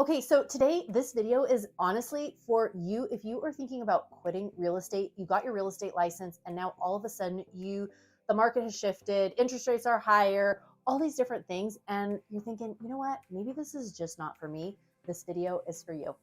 Okay, so today this video is honestly for you if you are thinking about quitting real estate. You got your real estate license and now all of a sudden the market has shifted, interest rates are higher, all these different things, and you're thinking, you know what? Maybe this is just not for me. This video is for you.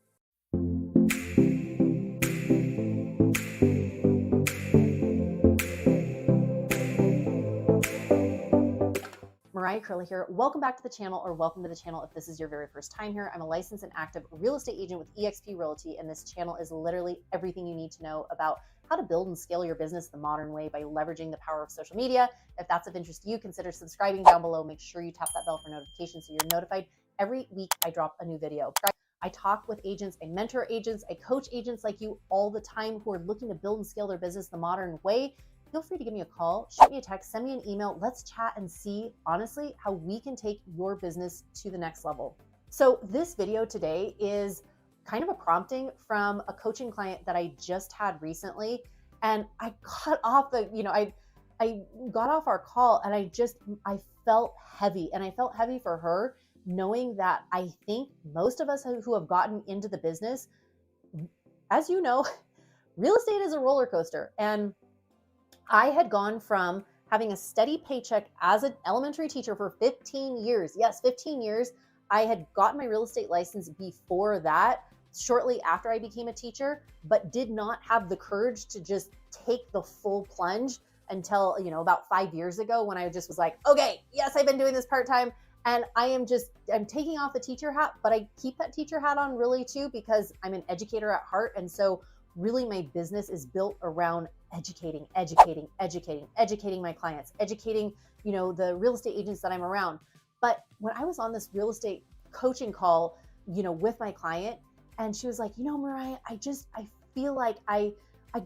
Mariah Koehle here. Welcome back to the channel, or welcome to the channel if this is your very first time here. I'm a licensed and active real estate agent with eXp Realty, and this channel is literally everything you need to know about how to build and scale your business the modern way by leveraging the power of social media. If that's of interest to you, consider subscribing down below. Make sure you tap that bell for notifications so you're notified every week I drop a new video. I talk with agents, I mentor agents, I coach agents like you all the time who are looking to build and scale their business the modern way. Feel free to give me a call, shoot me a text, send me an email. Let's chat and see, honestly, how we can take your business to the next level. So this video today is kind of a prompting from a coaching client that I just had recently. And I got off I got off our call and I felt heavy, and I felt heavy for her, knowing that I think most of us who have gotten into the business, as you know, real estate is a roller coaster. And I had gone from having a steady paycheck as an elementary teacher for 15 years. Yes, 15 years. I had gotten my real estate license before that, shortly after I became a teacher, but did not have the courage to just take the full plunge until, about 5 years ago, when I just was like, okay, yes, I've been doing this part-time and I'm taking off the teacher hat, but I keep that teacher hat on really too, because I'm an educator at heart. And so really my business is built around educating my clients, educating, the real estate agents that I'm around. But when I was on this real estate coaching call, with my client, and she was like, Mariah, I feel like I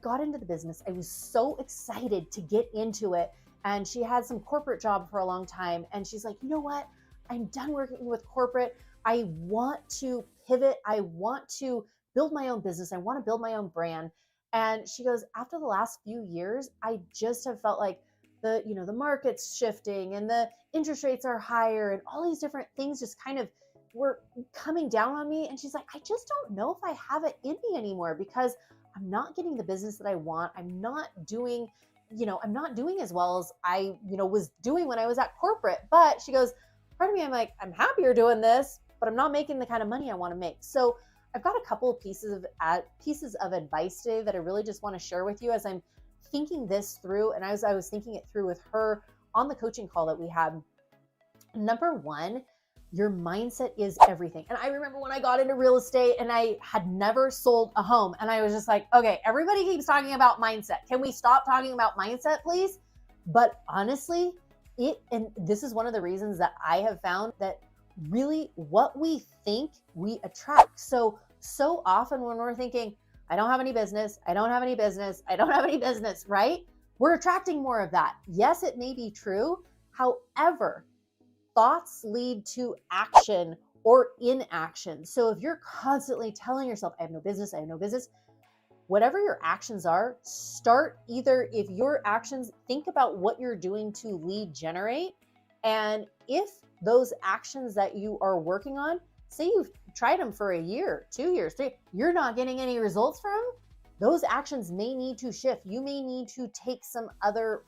got into the business. I was so excited to get into it. And she had some corporate job for a long time. And she's like, you know what? I'm done working with corporate. I want to pivot. I want to build my own business. I want to build my own brand. And she goes, after the last few years, I just have felt like the market's shifting and the interest rates are higher and all these different things just kind of were coming down on me. And she's like, I just don't know if I have it in me anymore, because I'm not getting the business that I want. I'm not doing as well as I, was doing when I was at corporate. But she goes, part of me, I'm like, I'm happier doing this, but I'm not making the kind of money I want to make. So I've got a couple of pieces of advice today that I really just want to share with you as I'm thinking this through. And as I was thinking it through with her on the coaching call that we had. Number one, your mindset is everything. And I remember when I got into real estate and I had never sold a home, and I was just like, okay, everybody keeps talking about mindset. Can we stop talking about mindset, please? But honestly, and this is one of the reasons that I have found that really what we think we attract. So often when we're thinking, I don't have any business, right? We're attracting more of that. Yes, it may be true. However, thoughts lead to action or inaction. So if you're constantly telling yourself, I have no business, whatever your actions are, start either, if your actions, think about what you're doing to lead generate. And if those actions that you are working on, say you've tried them for a year, 2 years, 3, you're not getting any results from them, those actions may need to shift. You may need to take some other,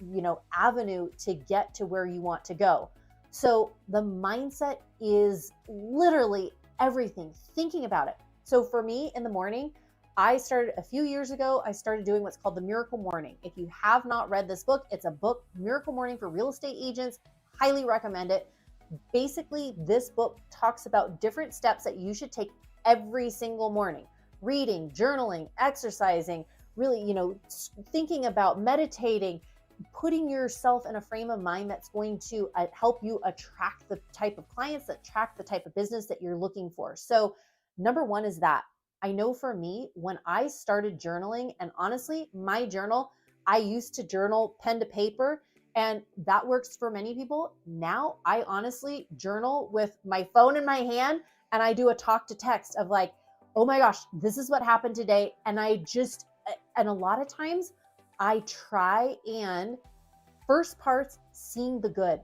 avenue to get to where you want to go. So the mindset is literally everything, thinking about it. So for me in the morning, a few years ago, I started doing what's called the Miracle Morning. If you have not read this book, it's a book, Miracle Morning for Real Estate Agents. Highly recommend it. Basically, this book talks about different steps that you should take every single morning. Reading, journaling, exercising, really, thinking about meditating, putting yourself in a frame of mind that's going to help you attract the type of clients, attract the type of business that you're looking for. So number one is that. I know for me, when I started journaling, and honestly, my journal, I used to journal pen to paper, and that works for many people. Now I honestly journal with my phone in my hand, and I do a talk to text of like, oh my gosh, this is what happened today. And and a lot of times I try and first parts, seeing the good,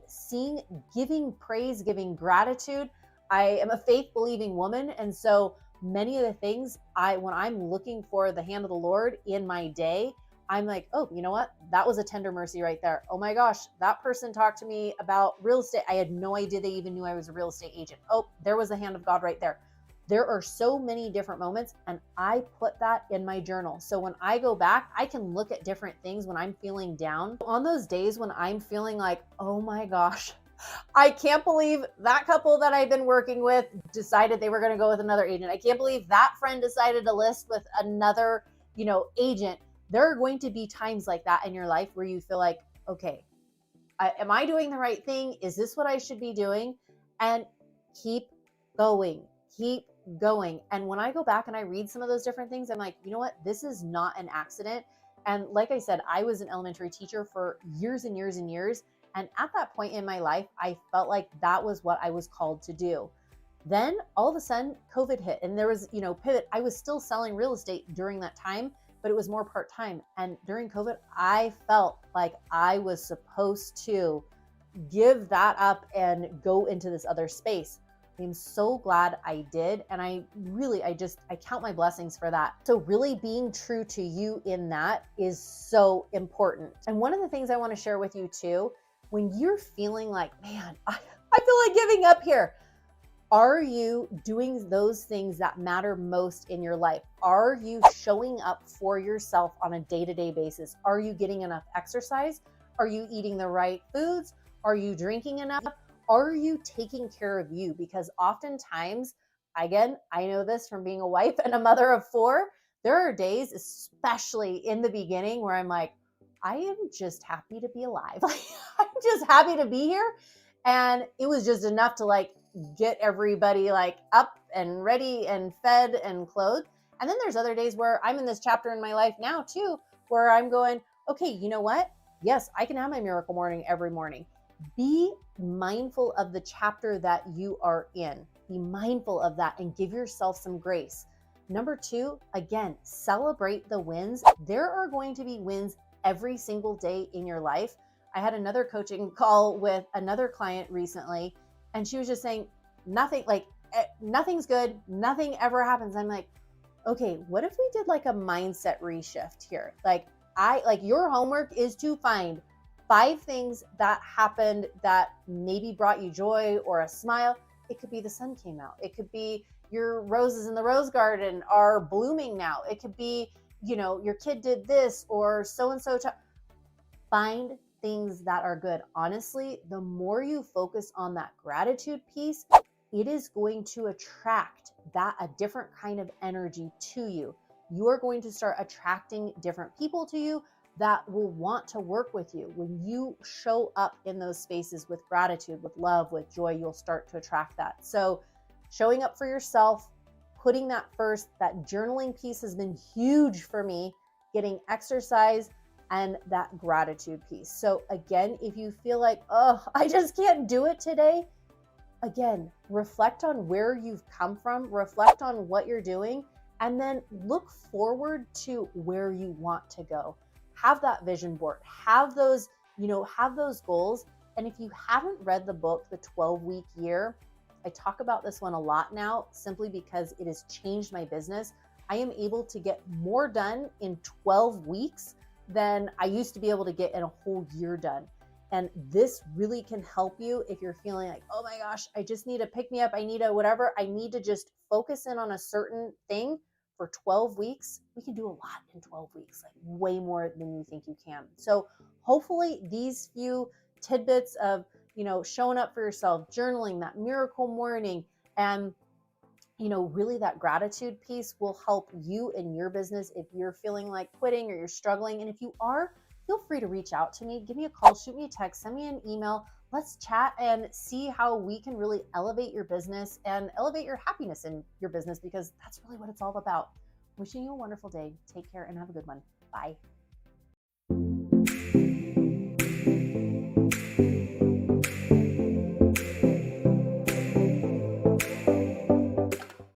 giving praise, giving gratitude. I am a faith believing woman. And so many of the things when I'm looking for the hand of the Lord in my day, I'm like, oh, you know what? That was a tender mercy right there. Oh my gosh, that person talked to me about real estate. I had no idea they even knew I was a real estate agent. Oh, there was the hand of God right there. There are so many different moments, and I put that in my journal. So when I go back, I can look at different things when I'm feeling down. On those days when I'm feeling like, oh my gosh, I can't believe that couple that I've been working with decided they were going to go with another agent. I can't believe that friend decided to list with another, agent. There are going to be times like that in your life where you feel like, okay, am I doing the right thing? Is this what I should be doing? And keep going, keep going. And when I go back and I read some of those different things, I'm like, you know what? This is not an accident. And like I said, I was an elementary teacher for years and years and years. And at that point in my life, I felt like that was what I was called to do. Then all of a sudden, COVID hit and there was, pivot. I was still selling real estate during that time, but it was more part-time. And during COVID, I felt like I was supposed to give that up and go into this other space. I'm so glad I did. And I count my blessings for that. So really being true to you in that is so important. And one of the things I want to share with you too, when you're feeling like, man, I feel like giving up here. Are you doing those things that matter most in your life? Are you showing up for yourself on a day-to-day basis? Are you getting enough exercise? Are you eating the right foods? Are you drinking enough? Are you taking care of you? Because oftentimes, again, I know this from being a wife and a mother of 4, there are days, especially in the beginning, where I'm like, I am just happy to be alive. I'm just happy to be here. And it was just enough to get everybody up and ready and fed and clothed. And then there's other days where I'm in this chapter in my life now too, where I'm going, okay, you know what? Yes, I can have my miracle morning every morning. Be mindful of the chapter that you are in. Be mindful of that and give yourself some grace. Number 2, again, celebrate the wins. There are going to be wins every single day in your life. I had another coaching call with another client recently, and she was just saying nothing's good. Nothing ever happens. I'm like, okay, what if we did a mindset reshift here? Your homework is to find 5 things that happened that maybe brought you joy or a smile. It could be the sun came out. It could be your roses in the rose garden are blooming now. It could be, your kid did this or so-and-so. Find things that are good. Honestly, the more you focus on that gratitude piece, it is going to attract a different kind of energy to you. You are going to start attracting different people to you that will want to work with you. When you show up in those spaces with gratitude, with love, with joy, you'll start to attract that. So showing up for yourself, putting that first, that journaling piece has been huge for me, getting exercise, and that gratitude piece. So again, if you feel like, oh, I just can't do it today, again, reflect on where you've come from, reflect on what you're doing, and then look forward to where you want to go. Have that vision board, have those goals. And if you haven't read the book, The 12-Week Year, I talk about this one a lot now, simply because it has changed my business. I am able to get more done in 12 weeks than I used to be able to get in a whole year done. And this really can help you if you're feeling like, oh my gosh, I just need a pick me up. I need a whatever. I need to just focus in on a certain thing for 12 weeks. We can do a lot in 12 weeks, way more than you think you can. So hopefully these few tidbits of, showing up for yourself, journaling, that miracle morning, and really that gratitude piece will help you in your business if you're feeling like quitting or you're struggling. And if you are, feel free to reach out to me, give me a call, shoot me a text, send me an email. Let's chat and see how we can really elevate your business and elevate your happiness in your business, because that's really what it's all about. Wishing you a wonderful day. Take care and have a good one. Bye.